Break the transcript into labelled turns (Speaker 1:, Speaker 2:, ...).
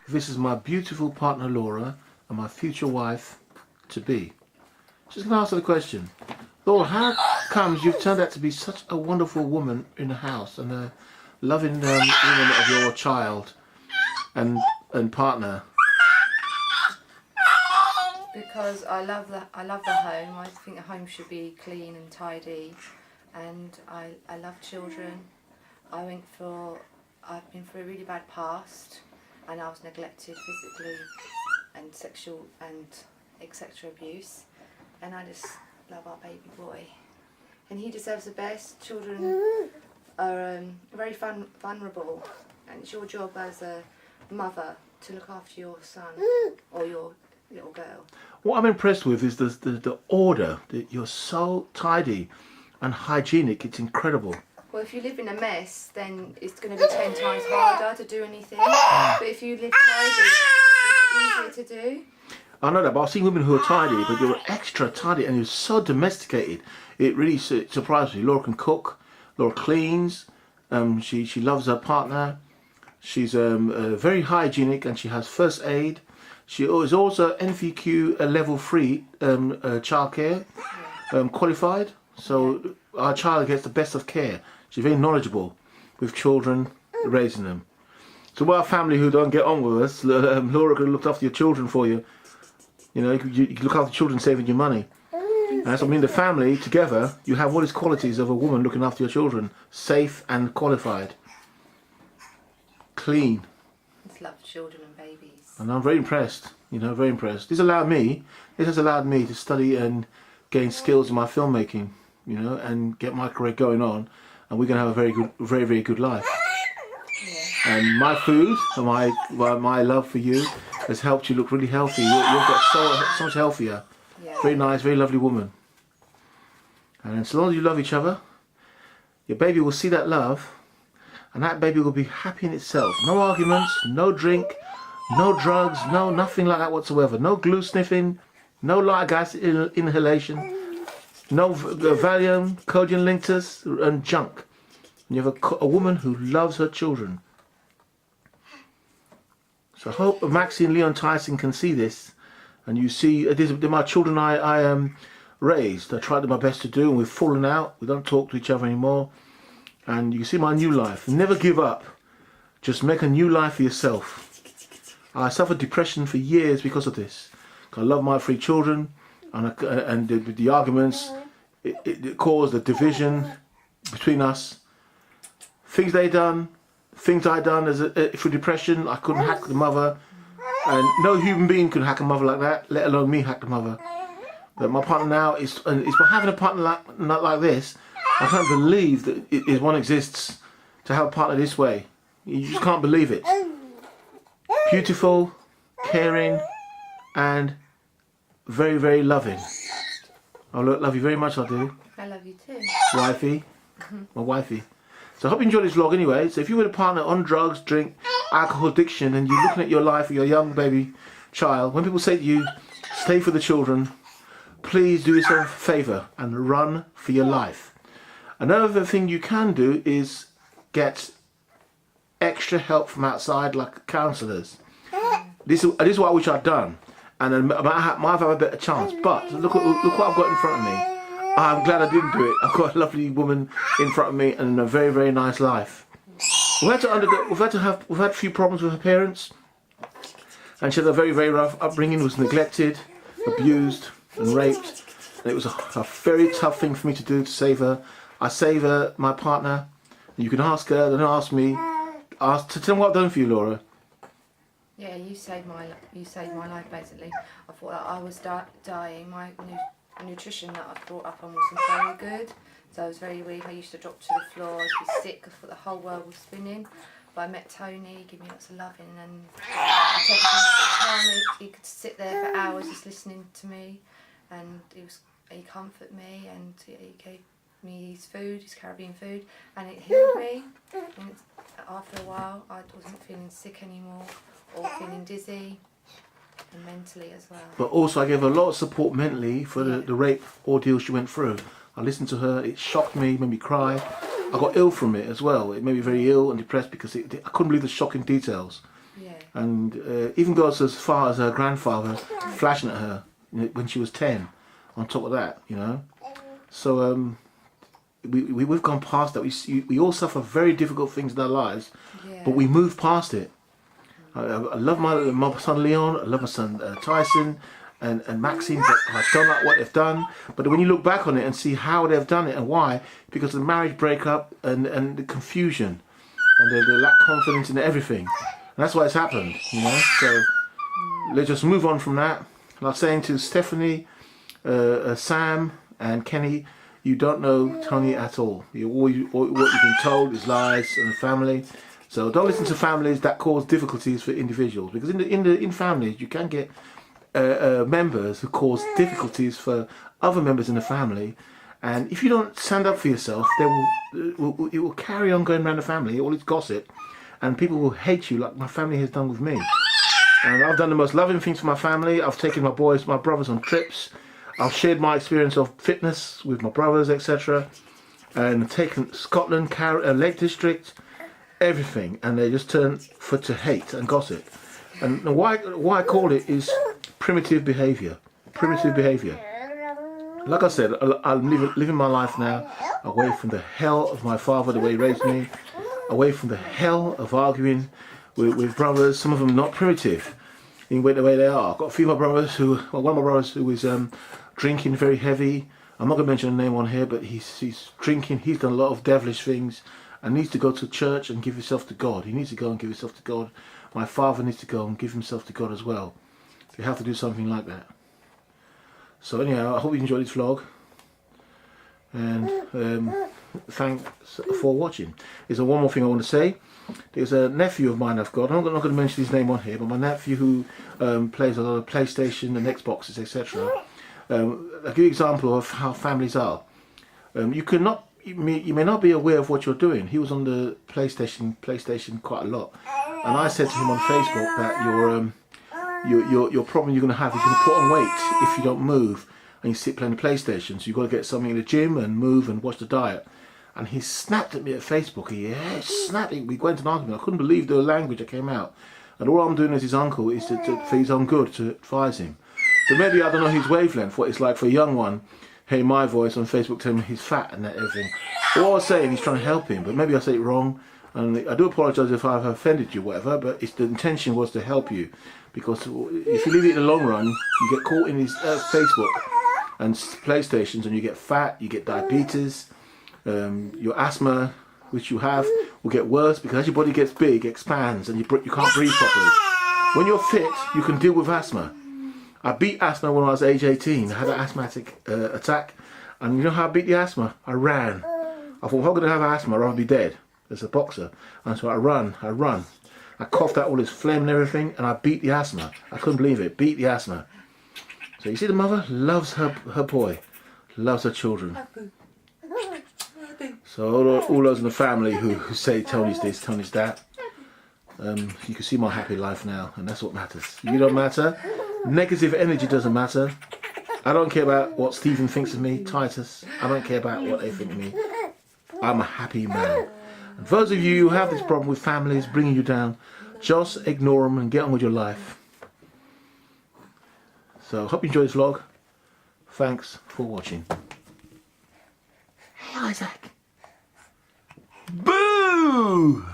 Speaker 1: This is my beautiful partner Laura and my future wife to be. Just going to ask her the question. Laura, how comes you've turned out to be such a wonderful woman in the house and a loving woman of your child and partner?
Speaker 2: Because I love the home. I think the home should be clean and tidy, and I love children. I've been through a really bad past, and I was neglected physically and sexual and etc. abuse, and I just love our baby boy, and he deserves the best. Children are very vulnerable, and it's your job as a mother to look after your son or your little girl.
Speaker 1: What I'm impressed with is the order. That you're so tidy and hygienic. It's incredible.
Speaker 2: Well, if you live in a mess, then it's going to be 10 times harder to do anything. But if you live tidy, it's easier to do.
Speaker 1: I know that, but I've seen women who are tidy, but you're extra tidy and you're so domesticated. It really surprised me. Laura can cook. Laura cleans. She loves her partner. She's very hygienic and she has first aid. She is also NVQ level 3 childcare qualified. So our child gets the best of care. She's very knowledgeable with children, raising them. So we're a family who don't get on with us. Laura could look after your children for you. You know, you can look after children, saving you money. And that's what I mean. The family together, you have all these qualities of a woman looking after your children, safe and qualified, clean.
Speaker 2: Just love children and babies.
Speaker 1: And I'm very impressed. You know, very impressed. This has allowed me to study and gain skills in my filmmaking. You know, and get my career going on, and we're gonna have a very, very good life. Yeah. And my food and my love for you has helped you look really healthy. You'll get so much healthier. Yeah. Very nice, very lovely woman. And so long as you love each other, your baby will see that love, and that baby will be happy in itself. No arguments, no drink, no drugs, no nothing like that whatsoever. No glue sniffing, no light gas inhalation. No Valium, Codeine Linctus and junk. You have a woman who loves her children. So I hope Maxine Leon Tyson can see this, and you see these are my children I raised. I tried my best to do, and we've fallen out. We don't talk to each other anymore. And you see my new life. Never give up. Just make a new life for yourself. I suffered depression for years because of this. I love my 3 children, and the arguments. It caused a division between us. Things they done, things I done for depression. I couldn't hack the mother, and no human being could hack a mother like that, let alone me hack the mother. But my partner now is by having a partner not like this. I can't believe that one exists to have a partner this way. You just can't believe it. Beautiful, caring, and very, very loving. I love you very much, I do.
Speaker 2: I love you too.
Speaker 1: Wifey. My wifey. So I hope you enjoyed this vlog anyway. So if you were a partner on drugs, drink, alcohol addiction, and you're looking at your life with your young baby child, when people say to you, stay for the children, please do yourself a favour and run for your life. Another thing you can do is get extra help from outside, like counsellors. This is what I wish I'd done. And I might have a better chance, but look what I've got in front of me. I'm glad I didn't do it. I've got a lovely woman in front of me and a very, very nice life. We've had a few problems with her parents, and she had a very, very rough upbringing. Was neglected, abused, and raped. And it was a very tough thing for me to do to save her. I saved her, my partner. And you can ask her, don't ask me. Tell me what I've done for you, Laura.
Speaker 2: Yeah, you saved my life basically. I thought that I was dying. My nutrition that I brought up on wasn't very good, so I was very weak. I used to drop to the floor, I'd be sick. I thought the whole world was spinning. But I met Tony, he gave me lots of loving and attention at the time. He could sit there for hours just listening to me, and he comforted me, and he gave me his food, his Caribbean food, and it healed me. And after a while, I wasn't feeling sick anymore, or feeling dizzy, and mentally as well. But
Speaker 1: also I gave her a lot of support mentally for the rape ordeal she went through. I listened to her, it shocked me, made me cry. I got ill from it as well. It made me very ill and depressed because I couldn't believe the shocking details.
Speaker 2: Yeah.
Speaker 1: And even goes as far as her grandfather flashing at her when she was 10. On top of that, you know. So we've gone past that. We all suffer very difficult things in our lives,
Speaker 2: Yeah.
Speaker 1: but we move past it. I love my son Leon. I love my son Tyson and Maxine. But I don't like what they've done. But when you look back on it and see how they've done it and why, because of the marriage breakup and the confusion and the lack of confidence in everything, and that's why it's happened. You know. So let's just move on from that. And I was saying to Stephanie, Sam, and Kenny, you don't know Tony at all. What you've been told is lies and the family. So don't listen to families that cause difficulties for individuals, because in families you can get members who cause difficulties for other members in the family, and if you don't stand up for yourself, it will carry on going around the family, all its gossip, and people will hate you like my family has done with me. And I've done the most loving things for my family. I've taken my brothers on trips. I've shared my experience of fitness with my brothers, etc. And taken Scotland, Lake District, everything, and they just turn to hate and gossip. And why I call it is primitive behaviour. Primitive behaviour. Like I said, I'm living my life now away from the hell of my father, the way he raised me, away from the hell of arguing with brothers. Some of them not primitive in the way they are. I've got a few of my brothers one of my brothers who is drinking very heavy. I'm not going to mention a name on here, but he's drinking. He's done a lot of devilish things and needs to go to church and give himself to God. He needs to go and give himself to God. My father needs to go and give himself to God as well. You have to do something like that. So anyhow, I hope you enjoyed this vlog. And thanks for watching. There's one more thing I want to say. There's a nephew of mine I've got. I'm not going to mention his name on here, but my nephew who plays a lot of PlayStation and Xboxes, etc. I'll give you an example of how families are. You may not be aware of what you're doing. He was on the PlayStation quite a lot, and I said to him on Facebook that your problem you're going to have is you're going to put on weight if you don't move and you sit playing the PlayStation. So you've got to get something in the gym and move and watch the diet. And he snapped at me at Facebook. He snapping. We went into an argument. I couldn't believe the language that came out. And all I'm doing as his uncle is for his own good to advise him. But maybe I don't know his wavelength, what it's like for a young one, hearing my voice on Facebook telling me he's fat and that everything. All I was saying, he's trying to help him, but maybe I say it wrong. And I do apologise if I've offended you, whatever, but the intention was to help you. Because if you leave it in the long run, you get caught in his Facebook and PlayStations and you get fat, you get diabetes, your asthma, which you have, will get worse because as your body gets big, it expands and you can't breathe properly. When you're fit, you can deal with asthma. I beat asthma when I was age 18. I had an asthmatic attack, and you know how I beat the asthma? I ran. I thought, if I'm going to have asthma, I'd rather be dead as a boxer. And so I run. I coughed out all this phlegm and everything, and I beat the asthma. I couldn't believe it. Beat the asthma. So you see, the mother loves her boy, loves her children. So all those in the family who say Tony's this, Tony's that, you can see my happy life now, and that's what matters. You don't matter. Negative energy doesn't matter. I don't care about what Stephen thinks of me, Titus. I don't care about what they think of me. I'm a happy man. And those of you who have this problem with families bringing you down, just ignore them and get on with your life. So, hope you enjoyed this vlog. Thanks for watching. Hey, Isaac. Boo!